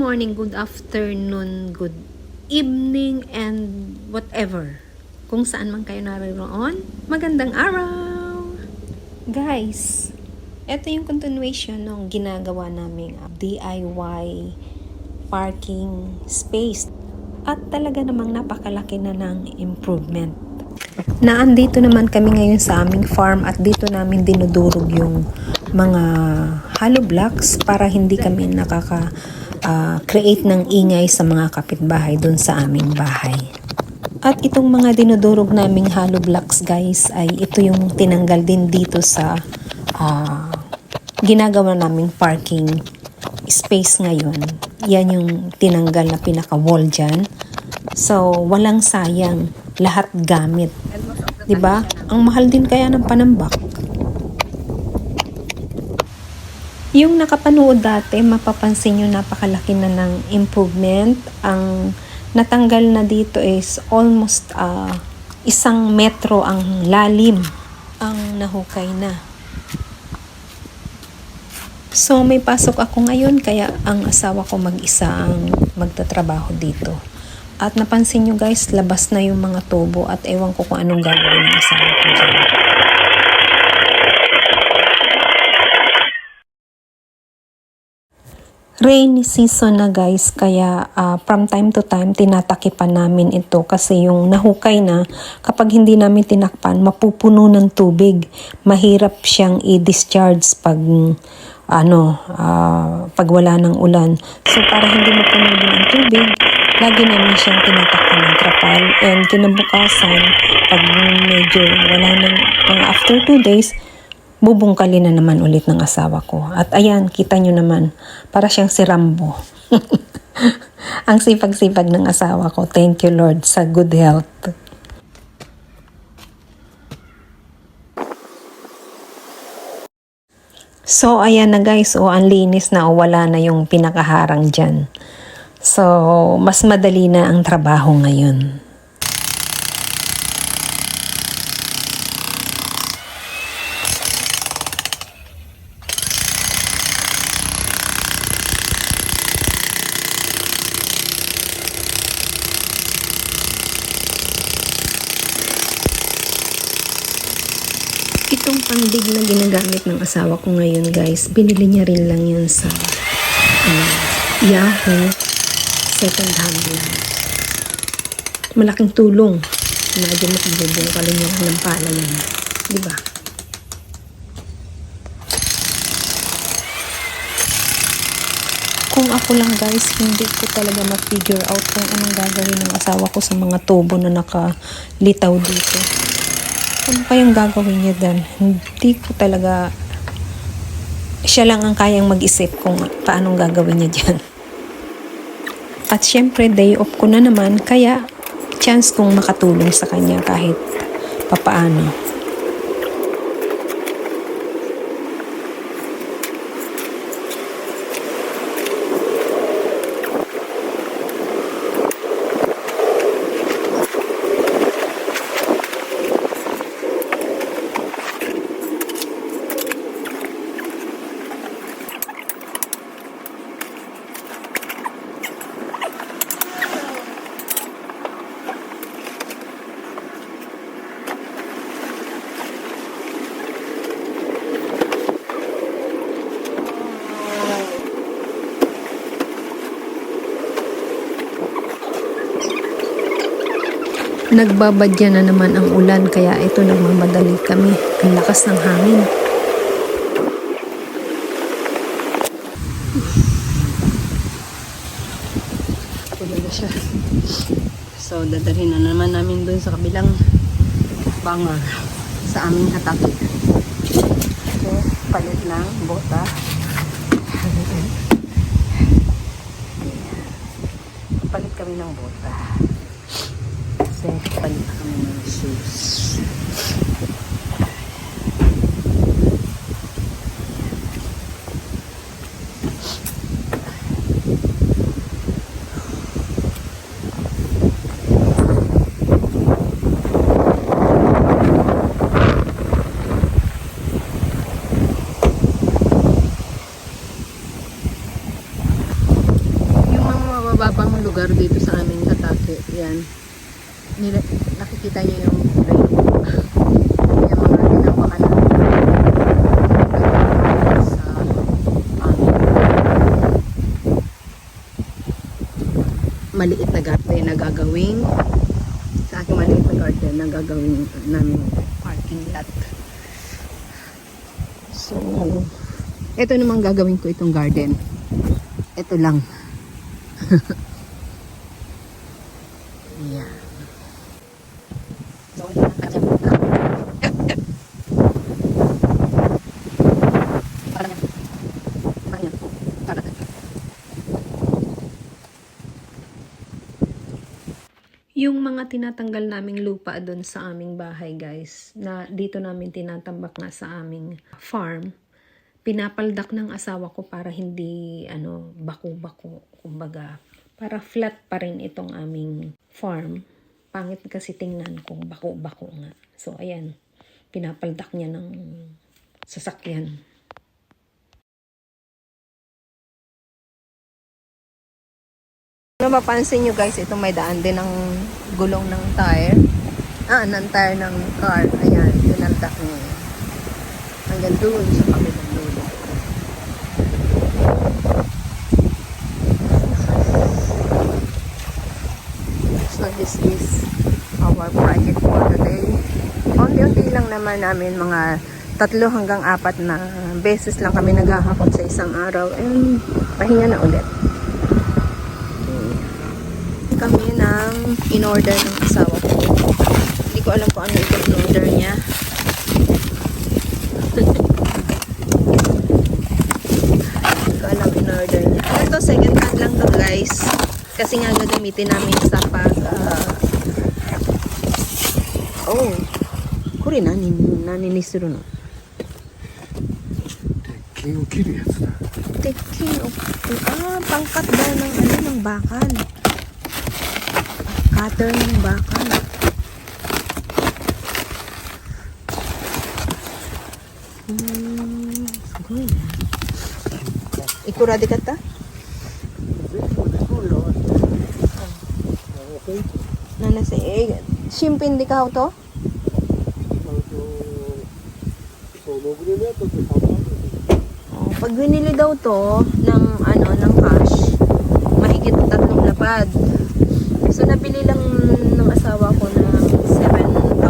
morning, good afternoon, good evening, and whatever. Kung saan man kayo naroon, magandang araw! Guys, ito yung continuation ng ginagawa naming DIY parking space. At talaga namang napakalaki na ng improvement. Naandito naman kami ngayon sa aming farm at dito namin dinudurog yung mga hollow blocks para hindi kami create ng ingay sa mga kapitbahay dun sa aming bahay. At itong mga dinudurog naming hollow blocks guys ay ito yung tinanggal din dito sa ginagawa naming parking space ngayon. Yan yung tinanggal na pinaka-wall dyan. So, walang sayang. Lahat gamit. 'Di ba? Ang mahal din kaya ng panambak. Yung nakapanood dati, mapapansin nyo napakalaki na ng improvement. Ang natanggal na dito is almost 1 metro ang lalim ang nahukay na. So may pasok ako ngayon kaya ang asawa ko mag-isa ang magtatrabaho dito. At napansin nyo guys, labas na yung mga tubo at ewan ko kung anong gagawin ng asawa ko dyan. Rainy season na guys, kaya from time to time tinatakipan namin ito kasi yung nahukay na kapag hindi namin tinakpan mapupuno ng tubig. Mahirap siyang i-discharge pag pag wala ng ulan. So para hindi mapuno din ang tubig, lagi namin siyang tinatakpan ng trapal, and kinabukasan pag medyo wala ng mga after 2 days, bubungkalin na naman ulit ng asawa ko. At ayan, kita nyo naman, para siyang si Rambo. Ang sipag-sipag ng asawa ko. Thank you Lord sa good health. So ayan na guys, ang linis na, wala na yung pinakaharang dyan. So mas madali na ang trabaho ngayon. Itong pandig na ginagamit ng asawa ko ngayon guys, binili niya rin lang yun sa Yahoo, second hand lang. Malaking tulong. Imagine mo kung bubungkalin niya ng pala yan. Diba? Kung ako lang guys, hindi ko talaga ma-figure out kung anong gagawin ng asawa ko sa mga tubo na nakalitaw dito. Ano kayang gagawin niya dan? Hindi ko talaga, siya lang ang kayang mag-isip kung paanong gagawin niya dyan. At syempre day off ko na naman, kaya chance kong makatulong sa kanya kahit papaano. Nagbabadya na naman ang ulan kaya ito nagmamadali kami. Ang lakas ng hangin. Tulala siya. So dadalhin na naman namin dun sa kabilang banger sa aming hatak. Okay, palit lang bota. Palit kami ng bota. Palit kami ng shoes. lugar dito sa aming Hatake. Yan. Nakikita niyo yung rain. Yung mga tinapakan sa aming maliit na garden na gagawing sa aking maliit na garden na gagawing namin parking lot. So, ito namang gagawin ko itong garden. Ito lang. Yan. So, yung mga tinatanggal naming lupa doon sa aming bahay, guys, na dito namin tinatambak nga sa aming farm, pinapaldak ng asawa ko para hindi bako-bako, kumbaga para flat pa rin itong aming farm. Pangit kasi tingnan kung bako-bako nga. So ayan, pinapaldak niya ng sasakyan. Kung mapansin nyo guys, itong may daan din ng gulong ng tire. Ng tire ng car. Ayan, pinaldak niya. Hanggang doon sa kabilang dulo. So this is our project for today. Unti-unti lang naman namin, mga 3 hanggang 4 na beses lang kami naghahakot sa isang araw. And pahinga na ulit. Kami ng in-order ng asawa ko. Hindi ko alam kung ano itong in-order niya. Hindi ko alam in-order niya. Ito, second hand lang to guys. Kasi nga gagamitin namin sa kuri naninisiro no. Tekking o kiri yatsu da. Tekking o pangkat daw ng bakal. Cutter ng bakal. Sugoi na. Ikura de kata? Nanase, shimpin di ka to? Pag binili daw to ng cash, mahigit 3 lapad. So nabili lang ng asawa ko ng 7,000.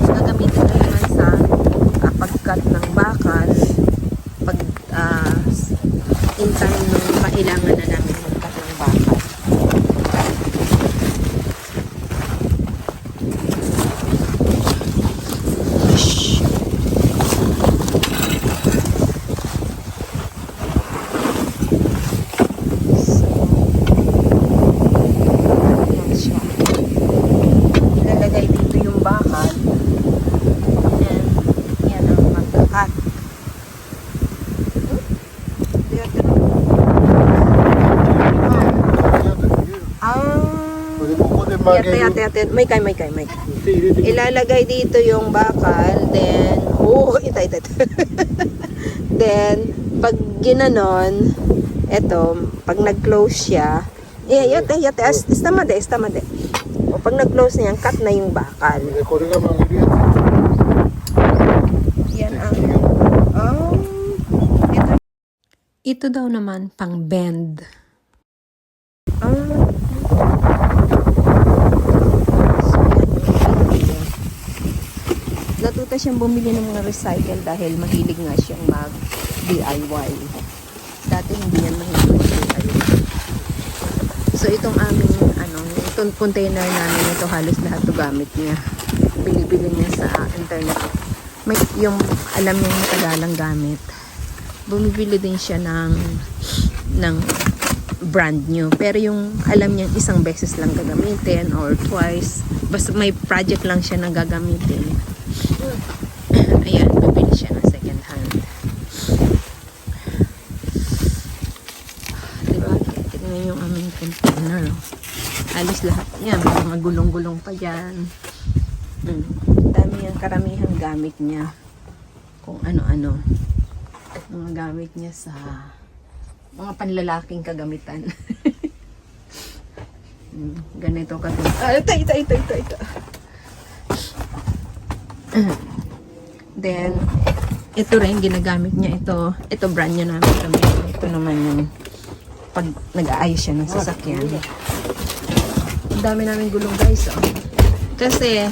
Gagamitin na naman sa pagkat ng bakal pag in time nung kailangan na namin magkat ng bakal. Yate. May kay. Ilalagay dito yung bakal, then, ita. Then, pag ginanon, eto, pag nag-close siya, yate, estamade. O pag nag-close niyan, cut na yung bakal. Yan ang, ito daw naman, pang bend. Natuto siyang bumili ng mga recycle dahil mahilig nga siyang mag-DIY. Dati hindi yan mahilig mag-DIY. So itong aming itong container namin, ito halos lahat to gamit niya. Binibili niya sa internet. May yung alam niya yung matagalang gamit. Bumibili din siya ng brand new. Pero yung alam niya isang beses lang gagamitin or twice. Basta may project lang siya na gagamitin. Ayan, bibili siya ng second hand. Diba? Tignan yung aming container. Alis lahat yan. Mga gulong-gulong pa dyan. Dami yung karamihang gamit niya. Kung ano-ano. Mga gamit niya sa Mga panlalaking kagamitan. Ganito kagamitan. Ah, ito. Then, ito rin, ginagamit niya ito. Ito brand niya namin kami. Ito naman yung pag nag-aayos siya ng sasakyan. Ang dami namin gulong guys. Oh. Kasi,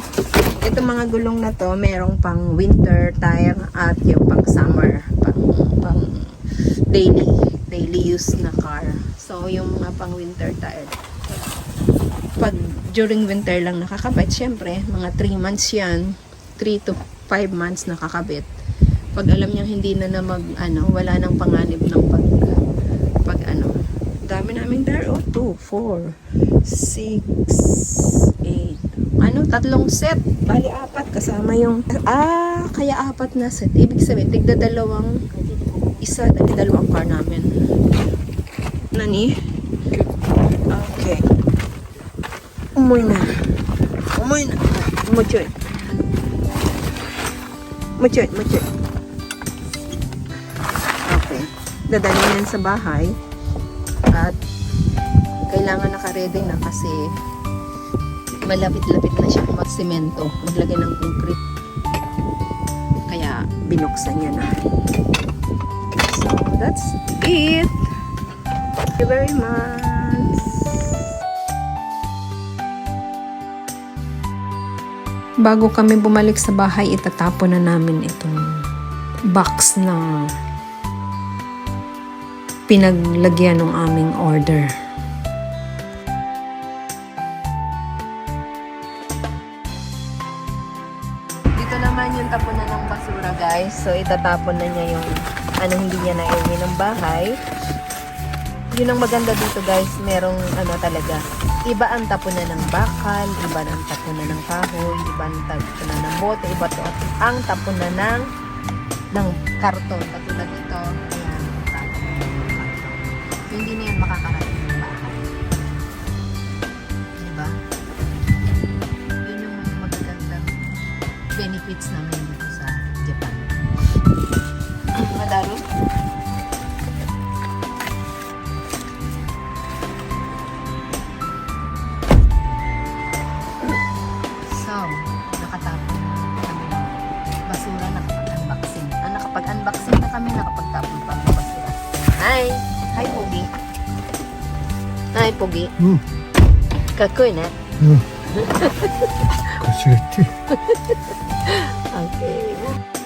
itong mga gulong na to, merong pang winter tire at yung pang summer. Pang daily use na car. So, yung mga pang winter tire. Pag during winter lang nakakabit, syempre, mga 3 months yan. 3 to 5 months nakakabit. Pag alam niyang hindi na wala nang panganib ng pag dami namin there. 2, 4, 6, 8. 3 set. Bali 4 kasama yung kaya 4 na set. Ibig sabihin, tigda dalawang car namin. Nani? Okay. Umuy na. Muchoy. Okay. Dadalhin yan sa bahay. At kailangan naka-ready na kasi malapit-lapit na siya magsemento. Maglagay ng concrete. Kaya binuksan niya na. So, that's it. Thank you very much. Bago kami bumalik sa bahay, itatapon na namin itong box na pinaglagyan ng aming order. Dito naman yung tapunan ng basura guys. So itatapon na niya yung hindi niya naiuwi ng bahay. Yun ang maganda dito guys, merong talaga. Iba ang tapunan ng bakal, iba ang tapunan ng kahoy, iba ang tapunan ng bote, iba to ang tapunan ng karton. Katulad ito, hindi na yan makakarating ng bahay. Diba? Yun yung magagandang benefits namin dito sa Japan. Madaro? So, nakatapon kami ng basura, nakapag-unboxing. Nakapag-unboxing na kami, nakapagtapon pa ng basura. Hi! Hi, Pogi. Hi, Pogi. Kakoy na. Kasih. Okay.